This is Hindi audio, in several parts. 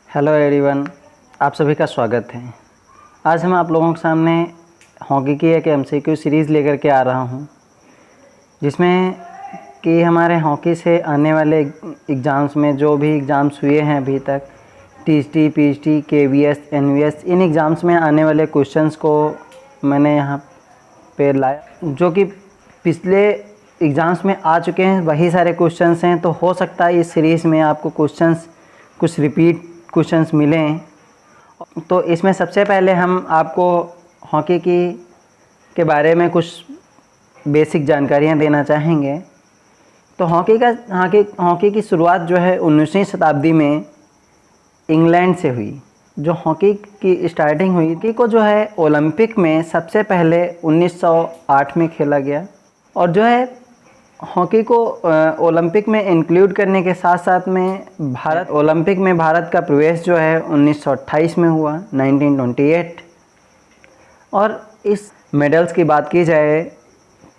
हेलो एवरीवन, आप सभी का स्वागत है। आज हम आप लोगों के सामने हॉकी की एक एमसीक्यू सीरीज़ लेकर के आ रहा हूं, जिसमें कि हमारे हॉकी से आने वाले एग्ज़ाम्स में जो भी एग्ज़ाम्स हुए हैं अभी तक, टीएसटी, पीएचटी, केवीएस, एनवीएस, इन एग्ज़ाम्स में आने वाले क्वेश्चंस को मैंने यहाँ पे लाया, जो कि पिछले एग्ज़ाम्स में आ चुके हैं। वही सारे क्वेश्चंस हैं, तो हो सकता है इस सीरीज़ में आपको क्वेश्चंस कुछ रिपीट क्वेश्चंस मिलें। तो इसमें सबसे पहले हम आपको हॉकी के बारे में कुछ बेसिक जानकारियाँ देना चाहेंगे। तो हॉकी की शुरुआत जो है 19वीं शताब्दी में इंग्लैंड से हुई। जो हॉकी की स्टार्टिंग हुई थी को जो है ओलंपिक में सबसे पहले 1908 में खेला गया, और जो है हॉकी को ओलंपिक में इंक्लूड करने के साथ साथ में ओलंपिक में भारत का प्रवेश जो है 1928 में हुआ, 1928। और इस मेडल्स की बात की जाए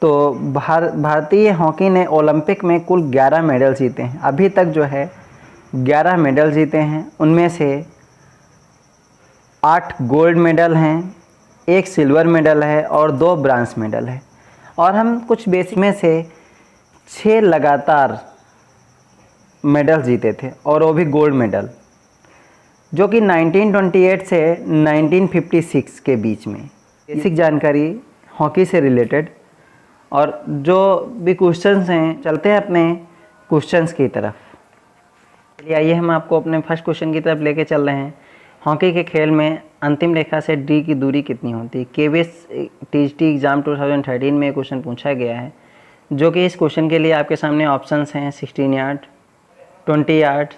तो भारतीय हॉकी ने ओलंपिक में कुल 11 मेडल जीते हैं। अभी तक जो है 11 मेडल जीते हैं, उनमें से 8 गोल्ड मेडल हैं, 1 सिल्वर मेडल है और 2 ब्रांज मेडल है। और हम कुछ बेसिक में से 6 लगातार मेडल जीते थे, और वो भी गोल्ड मेडल, जो कि 1928 से 1956 के बीच में। बेसिक जानकारी हॉकी से रिलेटेड। और जो भी क्वेश्चंस हैं, चलते हैं अपने क्वेश्चंस की तरफ। चलिए आइए हम आपको अपने फर्स्ट क्वेश्चन की तरफ लेके चल रहे हैं। हॉकी के खेल में अंतिम रेखा से डी की दूरी कितनी होती है? केवीएस टीएसटी एग्ज़ाम 2013 में क्वेश्चन पूछा गया है, जो कि इस क्वेश्चन के लिए आपके सामने ऑप्शंस हैं 16 yard, 20 yard,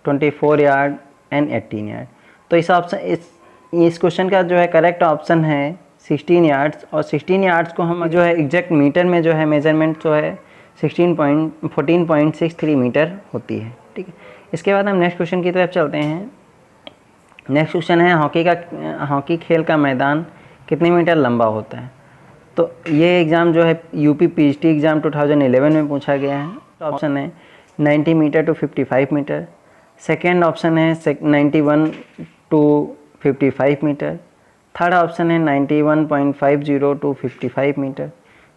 24 yard and 18 yard. तो इस क्वेश्चन का जो है करेक्ट ऑप्शन है 16 यार्ड्स। और 16 यार्ड्स को हम जो है एग्जैक्ट मीटर में जो है मेजरमेंट जो है 14.63 मीटर होती है। ठीक है, इसके बाद हम नेक्स्ट क्वेश्चन की तरफ चलते हैं। नेक्स्ट क्वेश्चन है हॉकी खेल का मैदान कितने मीटर लंबा होता है? तो ये एग्ज़ाम जो है यूपी पीएचटी एग्ज़ाम 2011 में पूछा गया है। ऑप्शन है 90 metre to 55 metre. Second option है 91 टू 55 मीटर। थर्ड ऑप्शन है 91.50 टू 55 मीटर।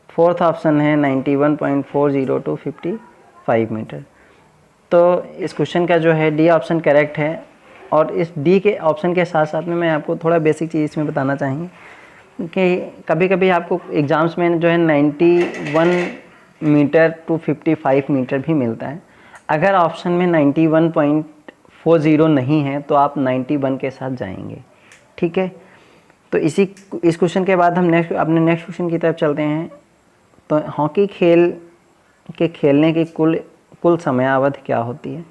फोर्थ ऑप्शन है 91.40 टू 55 मीटर। तो इस क्वेश्चन का जो है डी ऑप्शन करेक्ट है। और इस डी के ऑप्शन के साथ साथ में मैं आपको थोड़ा बेसिक चीज़ इसमें बताना चाहेंगे कि कभी कभी आपको एग्ज़ाम्स में जो है 91 मीटर टू 55 मीटर भी मिलता है। अगर ऑप्शन में 91.40 नहीं है तो आप 91 के साथ जाएंगे। ठीक है, तो इस क्वेश्चन के बाद हम अपने नेक्स्ट क्वेश्चन की तरफ चलते हैं। तो हॉकी खेल के खेलने की कुल समयावधि क्या होती है?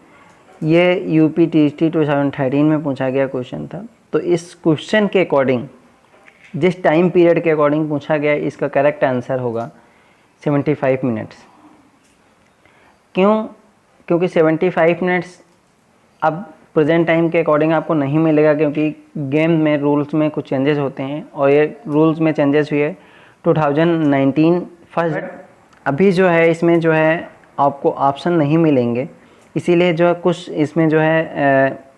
ये यूपी टीएसटी 2013 में पूछा गया क्वेश्चन था। तो इस क्वेश्चन के अकॉर्डिंग, जिस टाइम पीरियड के अकॉर्डिंग पूछा गया, इसका करेक्ट आंसर होगा 75 मिनट्स। क्योंकि 75 मिनट्स अब प्रेजेंट टाइम के अकॉर्डिंग आपको नहीं मिलेगा, क्योंकि गेम में रूल्स में कुछ चेंजेस होते हैं, और ये रूल्स में चेंजेस हुए 2019 फर्स्ट। अभी जो है इसमें जो है आपको ऑप्शन नहीं मिलेंगे, इसीलिए जो है कुछ इसमें जो है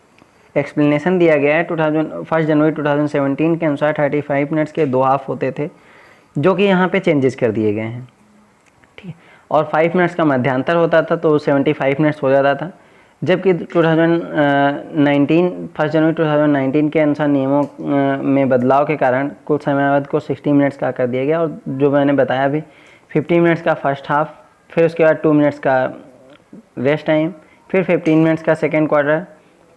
एक्सप्लेनेशन दिया गया है। 1 जनवरी 2017 के अनुसार 35 मिनट्स के 2 हाफ होते थे, जो कि यहाँ पे चेंजेस कर दिए गए हैं। ठीक है, और 5 मिनट्स का मध्यांतर होता था, तो 75 मिनट्स हो जाता था। जबकि 2019 1 जनवरी 2019 के अनुसार नियमों में बदलाव के कारण कुल समयावधि को 60 मिनट्स का कर दिया गया। और जो मैंने बताया भी 50 मिनट्स का फर्स्ट हाफ, फिर उसके बाद 2 मिनट्स का रेस्ट टाइम, फिर 15 मिनट्स का सेकेंड क्वार्टर,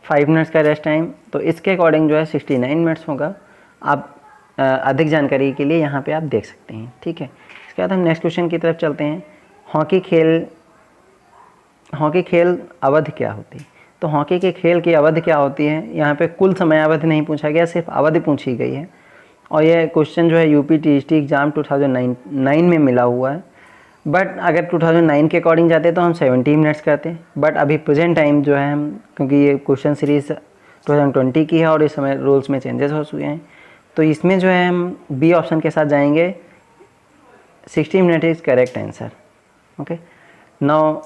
5 मिनट्स का रेस्ट टाइम। तो इसके अकॉर्डिंग जो है 69 मिनट्स होगा। आप अधिक जानकारी के लिए यहाँ पे आप देख सकते हैं। ठीक है, इसके बाद हम नेक्स्ट क्वेश्चन की तरफ चलते हैं। हॉकी खेल अवधि क्या होती है? तो हॉकी के खेल की अवधि क्या होती है? यहाँ पे कुल समयावधि नहीं पूछा गया, सिर्फ अवधि पूछी गई है। और यह क्वेश्चन जो है यूपी टीएसटी एग्ज़ाम 2009 में मिला हुआ है। बट अगर 2009 के अकॉर्डिंग जाते तो हम 70 मिनट्स करते हैं। बट अभी प्रेजेंट टाइम जो है हम, क्योंकि ये क्वेश्चन सीरीज़ 2020 की है और इस समय रूल्स में चेंजेस हो चुके हैं, तो इसमें जो है हम बी ऑप्शन के साथ जाएंगे। 60 minute is correct answer. Okay, now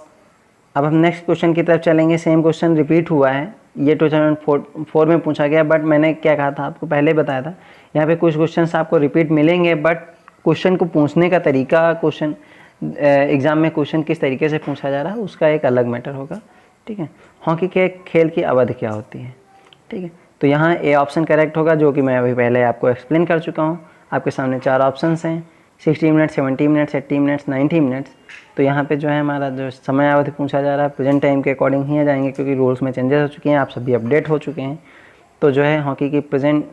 अब हम नेक्स्ट क्वेश्चन की तरफ चलेंगे। सेम क्वेश्चन रिपीट हुआ है, ये 2004 में पूछा गया, बट मैंने क्या कहा था आपको पहले बताया था, यहाँ पे कुछ क्वेश्चंस आपको रिपीट मिलेंगे, बट क्वेश्चन को पूछने का तरीका, क्वेश्चन एग्ज़ाम में क्वेश्चन किस तरीके से पूछा जा रहा है उसका एक अलग मैटर होगा, ठीक है। हॉकी के खेल की अवधि क्या होती है, ठीक है। तो यहाँ ए ऑप्शन करेक्ट होगा, जो कि मैं अभी पहले आपको एक्सप्लेन कर चुका हूँ। आपके सामने 4 ऑप्शंस हैं, 60 मिनट्स, 70 मिनट्स, 80 मिनट्स, 90 मिनट्स। तो यहाँ पे जो है हमारा जो समय अवधि पूछा जा रहा है प्रेजेंट टाइम के अकॉर्डिंग ही आ जाएंगे, क्योंकि रूल्स में चेंजेस हो चुके हैं, आप सभी अपडेट हो चुके हैं। तो जो है हॉकी की प्रेजेंट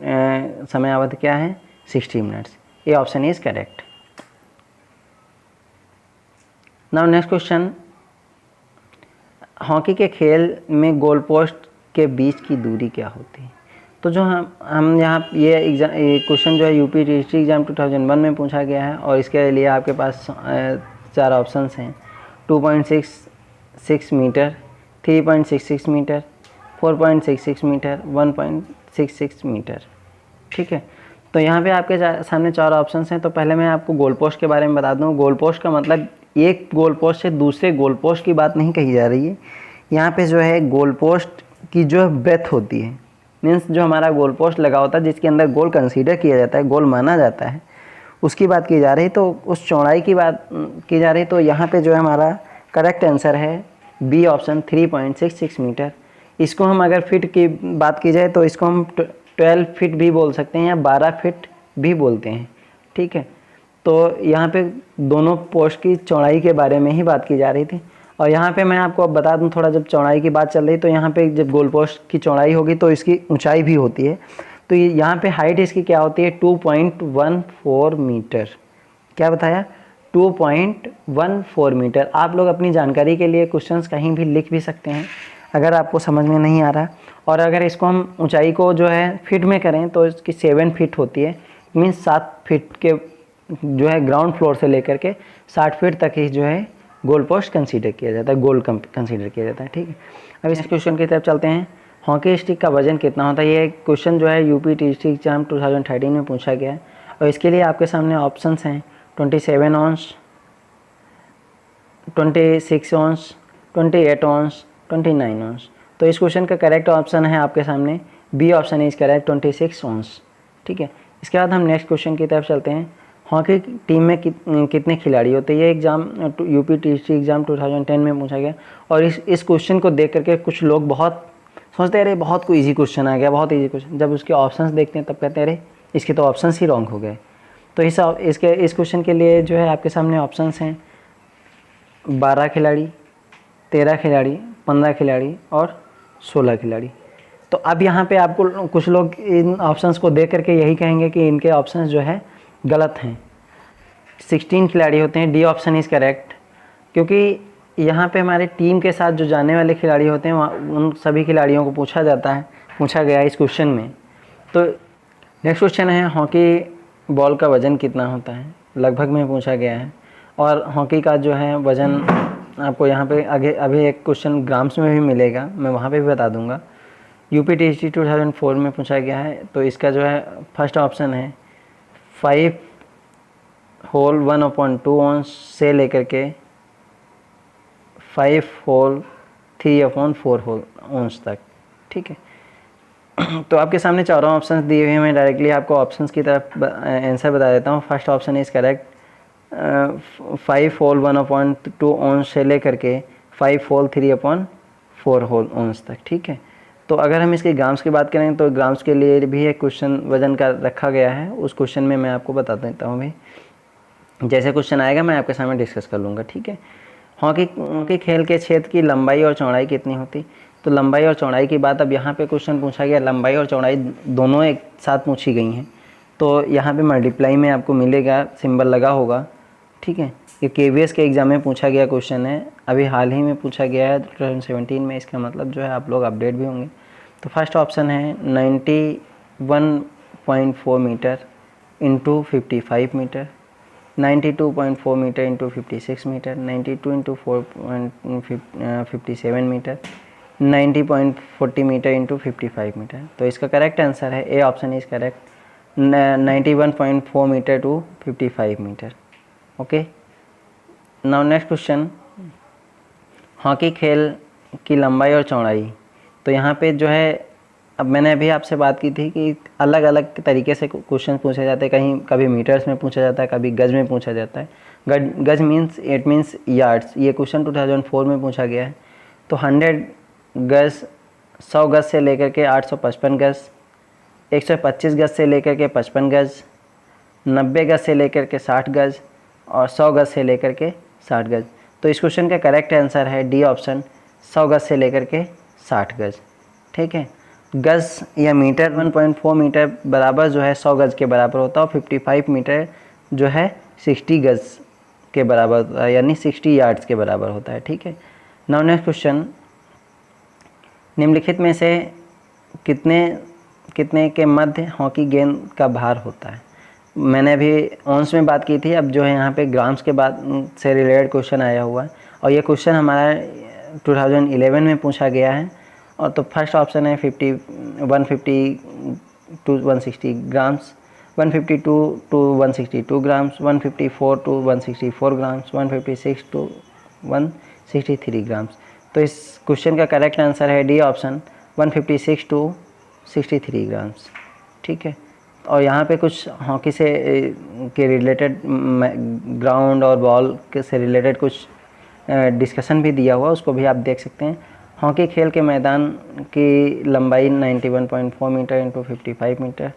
समय अवधि क्या है, 60 minutes. A option is correct. Now next question, hockey के खेल में गोल पोस्ट के बीच की दूरी क्या होती है। तो जो हम यहाँ ये क्वेश्चन जो है यूपी डिस्ट्रिक्ट एग्जाम 2001 में पूछा गया है, और इसके लिए आपके पास 4 ऑप्शंस हैं, 2.66 मीटर, 3.66 मीटर, 4.66 मीटर, 1.66 मीटर, ठीक है। तो यहाँ पे आपके सामने 4 ऑप्शंस हैं। तो पहले मैं आपको गोल पोस्ट के बारे में बता दूँ। गोल पोस्ट का मतलब एक गोल पोस्ट से दूसरे गोल पोस्ट की बात नहीं कही जा रही है। यहाँ पे जो है गोल पोस्ट की जो ब्रेथ होती है, मीन्स जो हमारा गोल पोस्ट लगा होता है जिसके अंदर गोल कंसीडर किया जाता है, गोल माना जाता है, उसकी बात की जा रही। तो उस चौड़ाई की बात की जा रही। तो यहाँ पे जो है हमारा करेक्ट आंसर है बी ऑप्शन, 3.66 मीटर। इसको हम अगर फिट की बात की जाए तो इसको हम 12 फीट भी बोल सकते हैं या 12 फीट भी बोलते हैं, ठीक है। तो यहाँ पे दोनों पोस्ट की चौड़ाई के बारे में ही बात की जा रही थी। और यहाँ पे मैं आपको अब बता दूँ थोड़ा, जब चौड़ाई की बात चल रही तो यहाँ पे जब गोल पोस्ट की चौड़ाई होगी तो इसकी ऊंचाई भी होती है। तो यहाँ पे हाइट इसकी क्या होती है, 2.14 मीटर। क्या बताया, 2.14 मीटर। आप लोग अपनी जानकारी के लिए क्वेश्चंस कहीं भी लिख भी सकते हैं अगर आपको समझ में नहीं आ रहा। और अगर इसको हम ऊंचाई को जो है फिट में करें तो इसकी 7 फीट होती है, मीन्स 7 फीट के जो है ग्राउंड फ्लोर से लेकर के 60 फीट तक ही जो है गोल पोस्ट कंसीडर किया जाता है, गोल कंसीडर किया जाता है, ठीक है। अब इस क्वेश्चन की तरफ चलते हैं। हॉकी स्टिक का वजन कितना होता है। ये क्वेश्चन जो है यूपी डिस्ट्रिक्ट एग्जाम 2013 में पूछा गया है, और इसके लिए आपके सामने ऑप्शंस हैं 27 ऑन्स, 26 ऑन्स, 28 ऑन्स, 29 ऑन्स। तो इस क्वेश्चन का करेक्ट ऑप्शन है आपके सामने बी ऑप्शन इज करेक्ट, 26 ऑन्स, ठीक है। इसके बाद हम नेक्स्ट क्वेश्चन की तरफ चलते हैं। हॉकी टीम में कितने खिलाड़ी होते हैं। ये एग्ज़ाम यूपी डिस्ट्रिक्ट एग्जाम 2010 में पूछा गया, और इस क्वेश्चन को देख करके कुछ लोग बहुत सोचते हैं अरे बहुत कोई इजी क्वेश्चन आ गया, बहुत इजी क्वेश्चन। जब उसके ऑप्शंस देखते हैं तब कहते हैं अरे इसके तो ऑप्शंस ही रॉन्ग हो गए। तो इस क्वेश्चन के लिए जो है आपके सामने ऑप्शंस हैं 12 खिलाड़ी, 13 खिलाड़ी, 15 खिलाड़ी और 16 खिलाड़ी। तो अब यहाँ पे आपको कुछ लोग इन ऑप्शंस को देख करके यही कहेंगे कि इनके ऑप्शंस जो है गलत हैं। 16 खिलाड़ी होते हैं, डी ऑप्शन इज़ करेक्ट, क्योंकि यहाँ पे हमारे टीम के साथ जो जाने वाले खिलाड़ी होते हैं उन सभी खिलाड़ियों को पूछा गया है इस क्वेश्चन में। तो नेक्स्ट क्वेश्चन है हॉकी बॉल का वज़न कितना होता है, लगभग में पूछा गया है। और हॉकी का जो है वज़न आपको यहाँ पे आगे अभी एक क्वेश्चन ग्राम्स में भी मिलेगा, मैं वहाँ पे भी बता दूँगा। यूपी टीएसटी 2004 में पूछा गया है। तो इसका जो है फर्स्ट ऑप्शन है 5 होल 1/2 ऑन्स से लेकर के 5 होल 3/4 होल ऑन्स तक, ठीक है। तो आपके सामने चारों ऑप्शंस दिए हुए हैं, मैं डायरेक्टली आपको ऑप्शंस की तरफ आंसर बता देता हूँ। First option is correct, 5 whole 1/2 ounce से लेकर के 5 होल 3/4 होल ऑन्स तक, ठीक है। तो अगर हम इसके ग्राम्स की बात करें तो ग्राम्स के लिए भी एक क्वेश्चन वजन का रखा गया है, उस क्वेश्चन में मैं आपको बता देता हूँ भाई। जैसे क्वेश्चन आएगा मैं आपके सामने डिस्कस कर लूँगा, ठीक है। हॉकी खेल के क्षेत्र की लंबाई और चौड़ाई कितनी होती। तो लंबाई और चौड़ाई की बात अब यहाँ पे क्वेश्चन पूछा गया, लंबाई और चौड़ाई दोनों एक साथ पूछी गई हैं। तो यहाँ पे मल्टीप्लाई में आपको मिलेगा, सिंबल लगा होगा, ठीक है। ये KVS के एग्ज़ाम में पूछा गया क्वेश्चन है, अभी हाल ही में पूछा गया है 2017 में। इसका मतलब जो है आप लोग अपडेट भी होंगे। तो फर्स्ट ऑप्शन है 91.4 metre into 55 metre, 92.4 metre into 56 metre, 92 into 4.57 metre, 90.40 metre into 55 metre. तो इसका करेक्ट आंसर है A option is correct, 91.4 metre to 55 metre, okay. Now next question, hockey खेल की लंबाई और चौड़ाई। तो यहाँ पे जो है, अब मैंने अभी आपसे बात की थी कि अलग अलग तरीके से क्वेश्चन पूछे जाते हैं, कहीं कभी मीटर्स में पूछा जाता है, कभी गज में पूछा जाता है। गज मीन्स इट मीन्स यार्ड्स। ये क्वेश्चन 2004 में पूछा गया है। तो 100 गज, 100 गज से लेकर के 855 गज, 125 गज से लेकर के 55 गज, 90 गज से लेकर के 60 गज और 100 गज से लेकर के 60 गज। तो इस क्वेश्चन का करेक्ट आंसर है डी ऑप्शन, 100 गज से लेकर के 60 गज। ठीक है, गज या मीटर 1.4 मीटर बराबर जो है 100 गज के बराबर होता है और 55 मीटर जो है 60 गज के बराबर होता है, यानी 60 यार्ड्स के बराबर होता है। ठीक है, नाउ नेक्स्ट क्वेश्चन, निम्नलिखित में से कितने के मध्य हॉकी गेंद का भार होता है। मैंने अभी ऑन्स में बात की थी, अब जो है यहाँ पे ग्राम्स के बाद से रिलेटेड क्वेश्चन आया हुआ है और ये क्वेश्चन हमारा 2011 में पूछा गया है। और तो फर्स्ट ऑप्शन है 150 to 160 grams, 152 to 162 grams, 154 to 164 grams, 156 to 163 grams. तो इस क्वेश्चन का करेक्ट आंसर है डी ऑप्शन, 156 टू 63 ग्राम्स। ठीक है, और यहाँ पे कुछ हॉकी से के रिलेटेड ग्राउंड और बॉल के से रिलेटेड कुछ डिस्कशन भी दिया हुआ, उसको भी आप देख सकते हैं। हॉकी खेल के मैदान की लंबाई 91.4 मीटर इंटू 55 मीटर।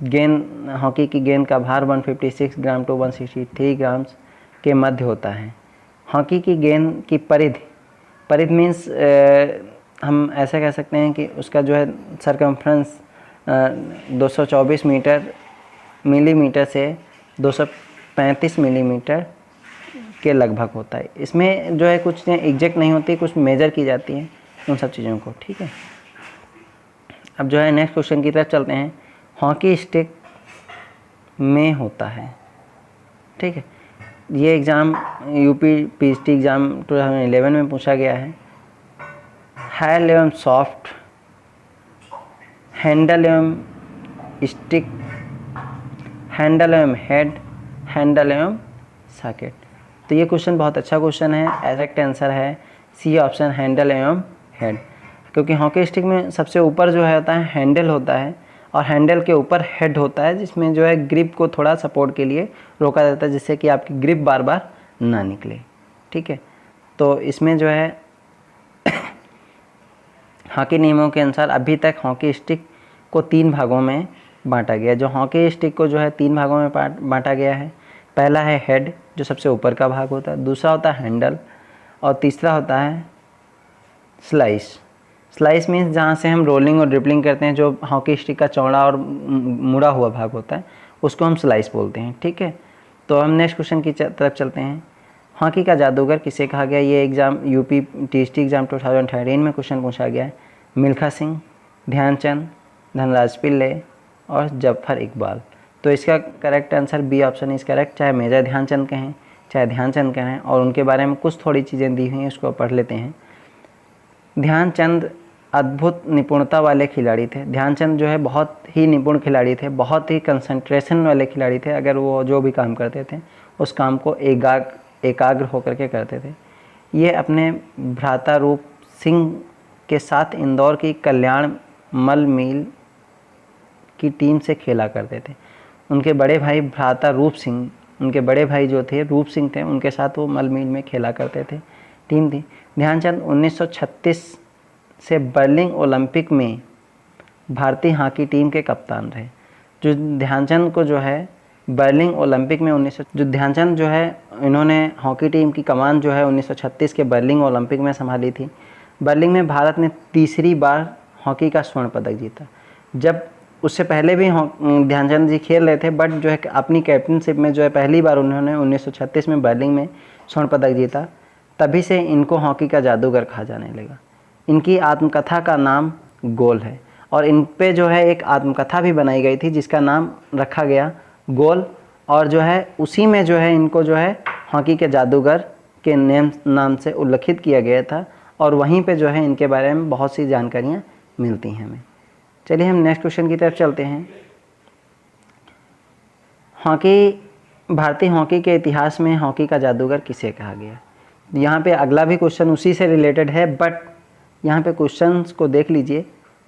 गेंद, हॉकी की गेंद का भार 156 ग्राम टू 163 ग्राम्स के मध्य होता है। हॉकी की गेंद की परिधि मीन्स हम ऐसा कह सकते हैं कि उसका जो है सरकमफ्रेंस 224 मिलीमीटर से 235 मिलीमीटर के लगभग होता है। इसमें जो है कुछ एग्जैक्ट नहीं होती, कुछ मेजर की जाती हैं उन सब चीज़ों को। ठीक है, अब जो है नेक्स्ट क्वेश्चन की तरफ चलते हैं। हॉकी स्टिक में होता है। ठीक है, ये एग्ज़ाम यूपी पीएचडी एग्ज़ाम 2011 में पूछा गया है। हैंड एवं सॉफ्ट, हैंडल एवं स्टिक, हैंडल एवं हेड, हैंडल एवं सॉकेट। तो ये क्वेश्चन बहुत अच्छा क्वेश्चन है। करेक्ट आंसर है सी ऑप्शन, हैंडल एवं हेड। क्योंकि हॉकी स्टिक में सबसे ऊपर जो है होता है हैंडल होता है और हैंडल के ऊपर हेड होता है, जिसमें जो है ग्रिप को थोड़ा सपोर्ट के लिए रोका जाता है, जिससे कि आपकी ग्रिप बार बार ना निकले। ठीक है, तो इसमें जो है हॉकी नियमों के अनुसार अभी तक हॉकी स्टिक को 3 भागों में बांटा गया है। जो हॉकी स्टिक को जो है 3 भागों में बांटा गया है, पहला है हेड जो सबसे ऊपर का भाग होता है, दूसरा होता है हैंडल और तीसरा होता है स्लाइस। स्लाइस मीन्स जहाँ से हम रोलिंग और ड्रिबलिंग करते हैं, जो हॉकी स्टिक का चौड़ा और मुड़ा हुआ भाग होता है, उसको हम स्लाइस बोलते हैं। ठीक है, तो हम नेक्स्ट क्वेश्चन की तरफ चलते हैं। हॉकी का जादूगर किसे कहा गया। ये एग्ज़ाम यूपी टीएसटी एग्ज़ाम 2013 में क्वेश्चन पूछा गया है। मिल्खा सिंह, ध्यानचंद, धनराज पिल्ले और जफर इकबाल। तो इसका correct answer B option is correct. चाहे मेजर ध्यानचंद कहें, चाहे ध्यानचंद कहें, और उनके बारे में कुछ थोड़ी चीज़ें दी हुई हैं, उसको पढ़ लेते हैं। ध्यानचंद अद्भुत निपुणता वाले खिलाड़ी थे। ध्यानचंद जो है बहुत ही निपुण खिलाड़ी थे, बहुत ही कंसंट्रेशन वाले खिलाड़ी थे। अगर वो जो भी काम करते थे उस काम को एकाग्र होकर के करते थे। ये अपने भ्राता रूप सिंह के साथ इंदौर की कल्याण मल मील की टीम से खेला करते थे। उनके बड़े भाई भ्राता रूप सिंह, उनके बड़े भाई जो थे रूप सिंह थे, उनके साथ वो मल मील में खेला करते थे, टीम थी। ध्यानचंद 1936 से बर्लिन ओलंपिक में भारतीय हॉकी टीम के कप्तान रहे। जो ध्यानचंद को जो है बर्लिन ओलंपिक में जो ध्यानचंद जो है, इन्होंने हॉकी टीम की कमान जो है 1936 के बर्लिन ओलंपिक में संभाली थी। बर्लिन में भारत ने तीसरी बार हॉकी का स्वर्ण पदक जीता। जब उससे पहले भी ध्यानचंद जी खेल रहे थे, बट जो है अपनी कैप्टनशिप में जो है पहली बार उन्होंने 1936 में बर्लिन में स्वर्ण पदक जीता। तभी से इनको हॉकी का जादूगर कहा जाने लगा। इनकी आत्मकथा का नाम गोल है और इन पे जो है एक आत्मकथा भी बनाई गई थी जिसका नाम रखा गया गोल, और जो है उसी में जो है इनको जो है हॉकी के जादूगर के नाम से उल्लेखित किया गया था और वहीं पे जो है इनके बारे में बहुत सी जानकारियाँ मिलती हैं हमें। चलिए हम नेक्स्ट क्वेश्चन की तरफ चलते हैं। भारतीय हॉकी के इतिहास में हॉकी का जादूगर किसे कहा गया। यहाँ पे अगला भी क्वेश्चन उसी से रिलेटेड है, बट यहाँ पे क्वेश्चंस को देख लीजिए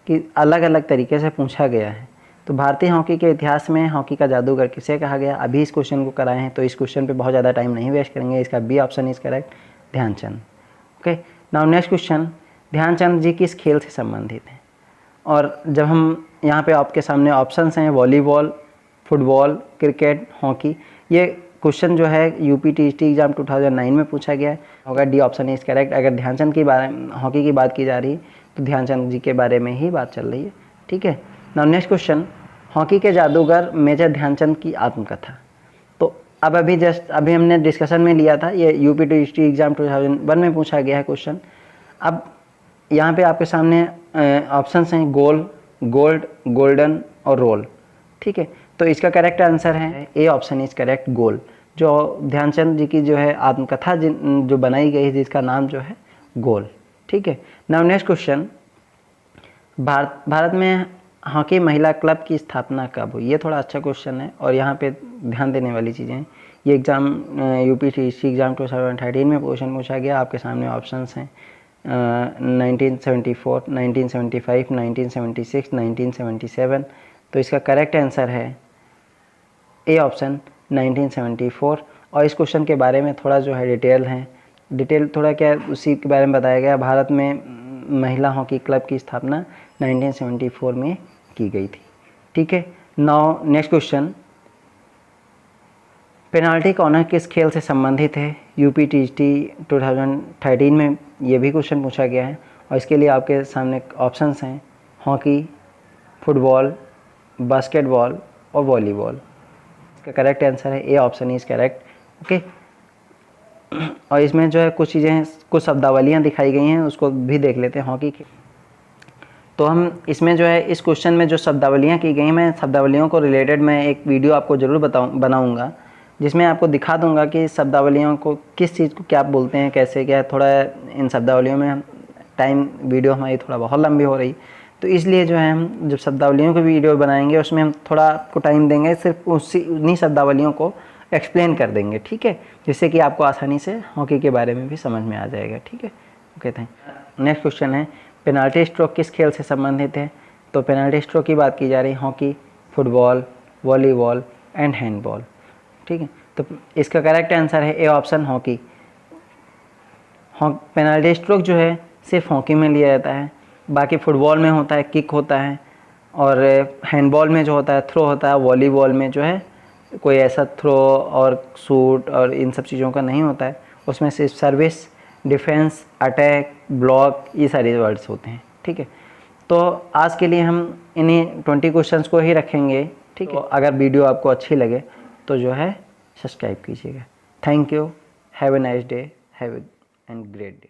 कि अलग अलग तरीके से पूछा गया है। तो भारतीय हॉकी के इतिहास में हॉकी का जादूगर किसे कहा गया, अभी इस क्वेश्चन को कराए हैं, तो इस क्वेश्चन पे बहुत ज़्यादा टाइम नहीं वेस्ट करेंगे। इसका B option is correct, Dhyanchand. Okay, now next question, Dhyanchand ji किस खेल से संबंधित हैं। और जब हम यहाँ पे आपके सामने ऑप्शंस हैं वॉलीबॉल, फुटबॉल, क्रिकेट, हॉकी, ये क्वेश्चन जो है यूपीटीईटी एग्जाम 2009 में पूछा गया है, होगा डी ऑप्शन इज करेक्ट। अगर ध्यानचंद की बारे हॉकी की बात की जा रही है तो ध्यानचंद जी के बारे में ही बात चल रही है, ठीक है। नाउ नेक्स्ट क्वेश्चन, हॉकी के जादूगर मेजर ध्यानचंद की आत्मकथा। तो अब अभी हमने डिस्कशन में लिया था, ये यूपीटीईटी एग्जाम 2001 में पूछा गया है क्वेश्चन। अब यहाँ पे आपके सामने ऑप्शंस हैं गोल, गोल्ड, गोल्डन और रोल, ठीक है। तो इसका करेक्ट आंसर है ए ऑप्शन इज करेक्ट, गोल। जो ध्यानचंद जी की जो है आत्मकथा जो बनाई गई है जिसका नाम जो है गोल, ठीक है। नाउ नेक्स्ट क्वेश्चन, भारत में हॉकी महिला क्लब की स्थापना कब हुई। ये थोड़ा अच्छा क्वेश्चन है और यहाँ पे ध्यान देने वाली चीज़ें हैं। ये एग्ज़ाम यूपीटीईटी एग्जाम 2013 में क्वेश्चन पूछा गया। आपके सामने ऑप्शंस हैं 1974, 1975, 1976, 1977। तो इसका करेक्ट आंसर है ए ऑप्शन 1974। और इस क्वेश्चन के बारे में थोड़ा जो है डिटेल थोड़ा क्या उसी के बारे में बताया गया। भारत में महिला हॉकी क्लब की स्थापना 1974 में की गई थी, ठीक है। Now next question, penalty corner किस खेल से संबंधित है। यूपीटीईटी 2013 में ये भी क्वेश्चन पूछा गया है और इसके लिए आपके सामने ऑप्शंस हैं हॉकी, फुटबॉल, बास्केटबॉल और वॉलीबॉल। इसका करेक्ट आंसर है A option is correct, okay. और इसमें जो है कुछ चीज़ें, कुछ शब्दावलियाँ दिखाई गई हैं, उसको भी देख लेते हैं हॉकी की। तो हम इसमें जो है इस क्वेश्चन में जो शब्दावलियाँ की गई, मैं शब्दावलियों को रिलेटेड मैं एक वीडियो आपको ज़रूर बनाऊँगा जिसमें आपको दिखा दूँगा कि शब्दावलियों को किस चीज़ को क्या बोलते हैं, कैसे क्या। थोड़ा इन शब्दावलियों में वीडियो हमारी थोड़ा बहुत लंबी हो रही, तो इसलिए जो है हम जब शब्दावलियों की वीडियो बनाएंगे उसमें हम थोड़ा आपको टाइम देंगे, सिर्फ उन्हीं शब्दावलियों को एक्सप्लेन कर देंगे, ठीक है, जिससे कि आपको आसानी से हॉकी के बारे में भी समझ में आ जाएगा, ठीक है। Okay, thank. नेक्स्ट क्वेश्चन है पेनाल्टी स्ट्रोक किस खेल से संबंधित है। तो पेनाल्टी स्ट्रोक की बात की जा रही है hockey, football, volleyball and handball, ठीक है। तो इसका करेक्ट आंसर है A option hockey. Penalty stroke जो है सिर्फ हॉकी में लिया जाता है, बाकी फुटबॉल में होता है किक होता है, और हैंडबॉल में जो होता है थ्रो होता है, वॉलीबॉल में जो है कोई ऐसा थ्रो और शूट और इन सब चीज़ों का नहीं होता है। उसमें सिर्फ सर्विस, डिफेंस, अटैक, ब्लॉक, ये सारे वर्ड्स होते हैं, ठीक है। तो आज के लिए हम इन्हीं 20 क्वेश्चंस को ही रखेंगे, ठीक है। तो अगर वीडियो आपको अच्छी लगे तो जो है सब्सक्राइब कीजिएगा। Thank you, have a nice day, have an great day.